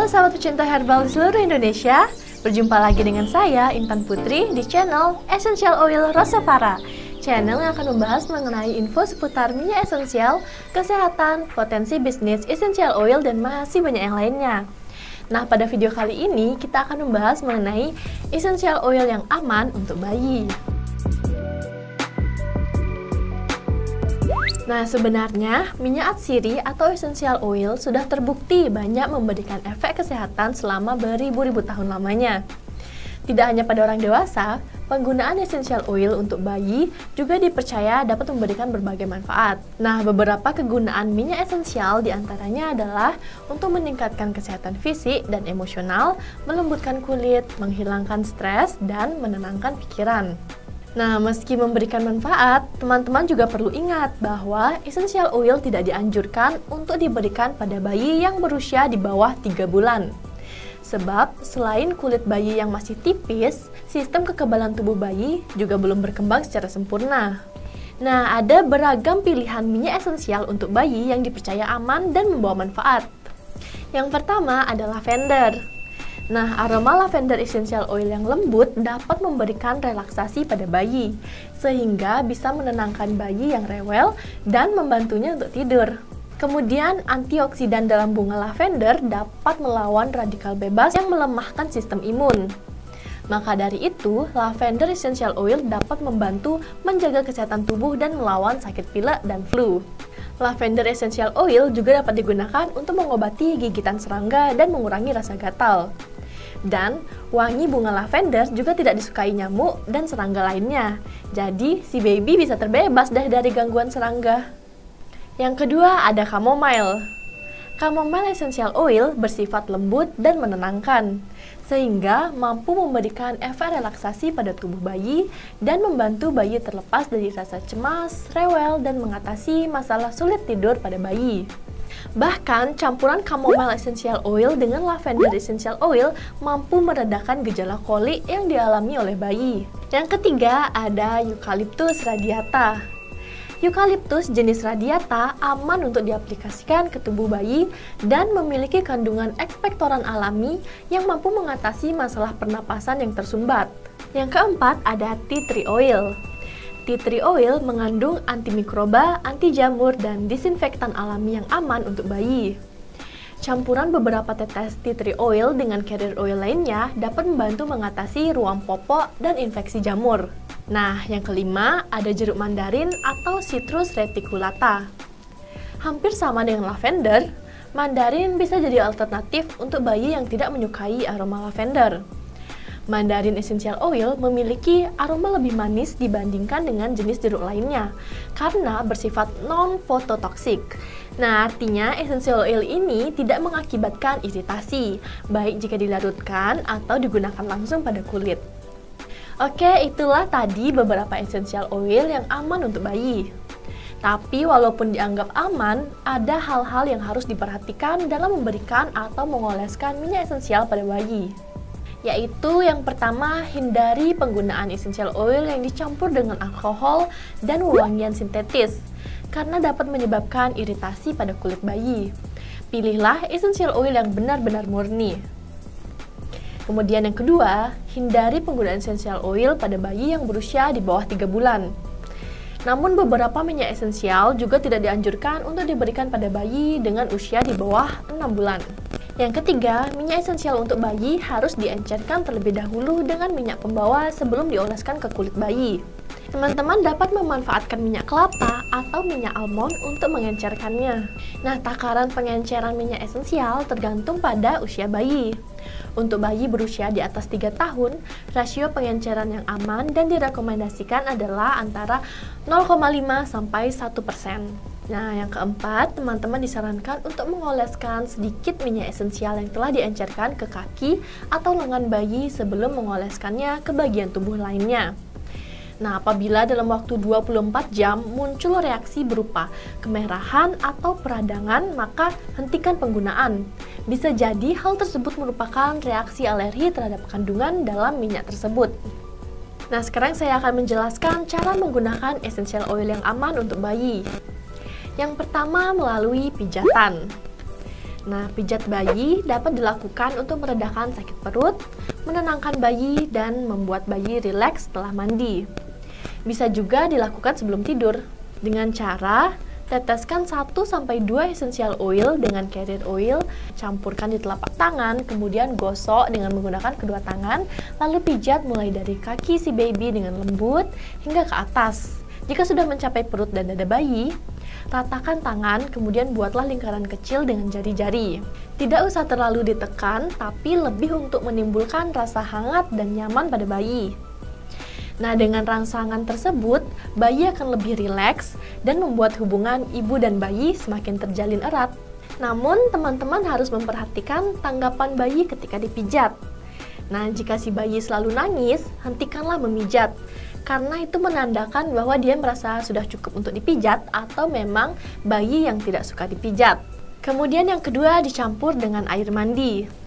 Halo sahabat pecinta herbal di seluruh Indonesia, berjumpa lagi dengan saya Intan Putri di channel Essential Oil Rosavara. Channel yang akan membahas mengenai info seputar minyak esensial, kesehatan, potensi bisnis essential oil, dan masih banyak yang lainnya. Nah, pada video kali ini kita akan membahas mengenai essential oil yang aman untuk bayi. Nah, sebenarnya minyak atsiri atau essential oil sudah terbukti banyak memberikan efek kesehatan selama beribu-ribu tahun lamanya. Tidak hanya pada orang dewasa, penggunaan essential oil untuk bayi juga dipercaya dapat memberikan berbagai manfaat. Nah, beberapa kegunaan minyak esensial diantaranya adalah untuk meningkatkan kesehatan fisik dan emosional, melembutkan kulit, menghilangkan stres, dan menenangkan pikiran. Nah, meski memberikan manfaat, teman-teman juga perlu ingat bahwa essential oil tidak dianjurkan untuk diberikan pada bayi yang berusia di bawah 3 bulan. Sebab, selain kulit bayi yang masih tipis, sistem kekebalan tubuh bayi juga belum berkembang secara sempurna. Nah, ada beragam pilihan minyak esensial untuk bayi yang dipercaya aman dan membawa manfaat. Yang pertama adalah lavender. Nah, aroma lavender essential oil yang lembut dapat memberikan relaksasi pada bayi, sehingga bisa menenangkan bayi yang rewel dan membantunya untuk tidur. Kemudian, antioksidan dalam bunga lavender dapat melawan radikal bebas yang melemahkan sistem imun. Maka dari itu, lavender essential oil dapat membantu menjaga kesehatan tubuh dan melawan sakit pilek dan flu. Lavender essential oil juga dapat digunakan untuk mengobati gigitan serangga dan mengurangi rasa gatal. Dan wangi bunga lavender juga tidak disukai nyamuk dan serangga lainnya. Jadi, si baby bisa terbebas dari gangguan serangga. Yang kedua ada chamomile. Chamomile essential oil bersifat lembut dan menenangkan, sehingga mampu memberikan efek relaksasi pada tubuh bayi dan membantu bayi terlepas dari rasa cemas, rewel, dan mengatasi masalah sulit tidur pada bayi. Bahkan, campuran chamomile essential oil dengan lavender essential oil mampu meredakan gejala kolik yang dialami oleh bayi. Yang ketiga ada Eucalyptus radiata. Eucalyptus jenis radiata aman untuk diaplikasikan ke tubuh bayi dan memiliki kandungan ekspektoran alami yang mampu mengatasi masalah pernapasan yang tersumbat. Yang keempat ada tea tree oil. Tea tree oil mengandung antimikroba, anti jamur, dan disinfektan alami yang aman untuk bayi. Campuran beberapa tetes tea tree oil dengan carrier oil lainnya dapat membantu mengatasi ruam popok dan infeksi jamur. Nah, yang kelima ada jeruk mandarin atau Citrus reticulata. Hampir sama dengan lavender, mandarin bisa jadi alternatif untuk bayi yang tidak menyukai aroma lavender. Mandarin essential oil memiliki aroma lebih manis dibandingkan dengan jenis jeruk lainnya karena bersifat non-phototoxic. Nah, artinya essential oil ini tidak mengakibatkan iritasi, baik jika dilarutkan atau digunakan langsung pada kulit. Oke, itulah tadi beberapa essential oil yang aman untuk bayi. Tapi walaupun dianggap aman, ada hal-hal yang harus diperhatikan dalam memberikan atau mengoleskan minyak esensial pada bayi. Yaitu yang pertama, hindari penggunaan essential oil yang dicampur dengan alkohol dan wewangian sintetis, karena dapat menyebabkan iritasi pada kulit bayi. Pilihlah essential oil yang benar-benar murni. Kemudian yang kedua, hindari penggunaan essential oil pada bayi yang berusia di bawah 3 bulan. Namun beberapa minyak esensial juga tidak dianjurkan untuk diberikan pada bayi dengan usia di bawah 6 bulan. Yang ketiga, minyak esensial untuk bayi harus diencerkan terlebih dahulu dengan minyak pembawa sebelum dioleskan ke kulit bayi. Teman-teman dapat memanfaatkan minyak kelapa atau minyak almond untuk mengencerkannya. Nah, takaran pengenceran minyak esensial tergantung pada usia bayi. Untuk bayi berusia di atas 3 tahun, rasio pengenceran yang aman dan direkomendasikan adalah antara 0,5 sampai 1%. Nah, yang keempat, teman-teman disarankan untuk mengoleskan sedikit minyak esensial yang telah diencerkan ke kaki atau lengan bayi sebelum mengoleskannya ke bagian tubuh lainnya. Nah, apabila dalam waktu 24 jam muncul reaksi berupa kemerahan atau peradangan, maka hentikan penggunaan. Bisa jadi hal tersebut merupakan reaksi alergi terhadap kandungan dalam minyak tersebut. Nah, sekarang saya akan menjelaskan cara menggunakan essential oil yang aman untuk bayi. Yang pertama, melalui pijatan. Nah, pijat bayi dapat dilakukan untuk meredakan sakit perut, menenangkan bayi, dan membuat bayi rileks setelah mandi. Bisa juga dilakukan sebelum tidur dengan cara teteskan 1-2 essential oil dengan carrier oil, campurkan di telapak tangan, kemudian gosok dengan menggunakan kedua tangan, lalu pijat mulai dari kaki si baby dengan lembut hingga ke atas. Jika sudah mencapai perut dan dada bayi, ratakan tangan, kemudian buatlah lingkaran kecil dengan jari-jari. Tidak usah terlalu ditekan, tapi lebih untuk menimbulkan rasa hangat dan nyaman pada bayi. Nah, dengan rangsangan tersebut, bayi akan lebih rileks dan membuat hubungan ibu dan bayi semakin terjalin erat. Namun, teman-teman harus memperhatikan tanggapan bayi ketika dipijat. Nah, jika si bayi selalu nangis, hentikanlah memijat. Karena itu menandakan bahwa dia merasa sudah cukup untuk dipijat atau memang bayi yang tidak suka dipijat. Kemudian yang kedua, dicampur dengan air mandi.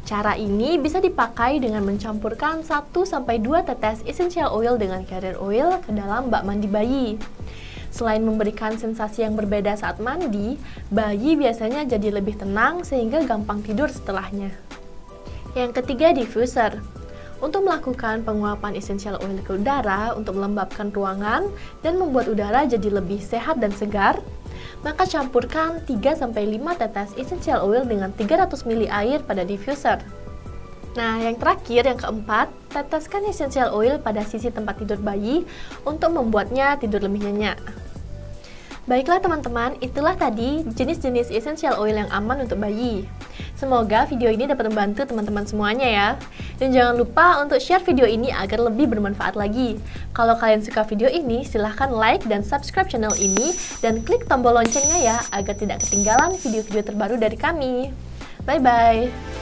Cara ini bisa dipakai dengan mencampurkan 1-2 tetes essential oil dengan carrier oil ke dalam bak mandi bayi. Selain memberikan sensasi yang berbeda saat mandi, bayi biasanya jadi lebih tenang sehingga gampang tidur setelahnya. Yang ketiga, diffuser. Untuk melakukan penguapan essential oil ke udara untuk melembabkan ruangan dan membuat udara jadi lebih sehat dan segar, maka campurkan 3-5 tetes essential oil dengan 300 ml air pada diffuser. Nah, yang terakhir, yang keempat, teteskan essential oil pada sisi tempat tidur bayi untuk membuatnya tidur lebih nyenyak. Baiklah teman-teman, itulah tadi jenis-jenis essential oil yang aman untuk bayi. Semoga video ini dapat membantu teman-teman semuanya ya. Dan jangan lupa untuk share video ini agar lebih bermanfaat lagi. Kalau kalian suka video ini, silahkan like dan subscribe channel ini dan klik tombol loncengnya ya, agar tidak ketinggalan video-video terbaru dari kami. Bye-bye!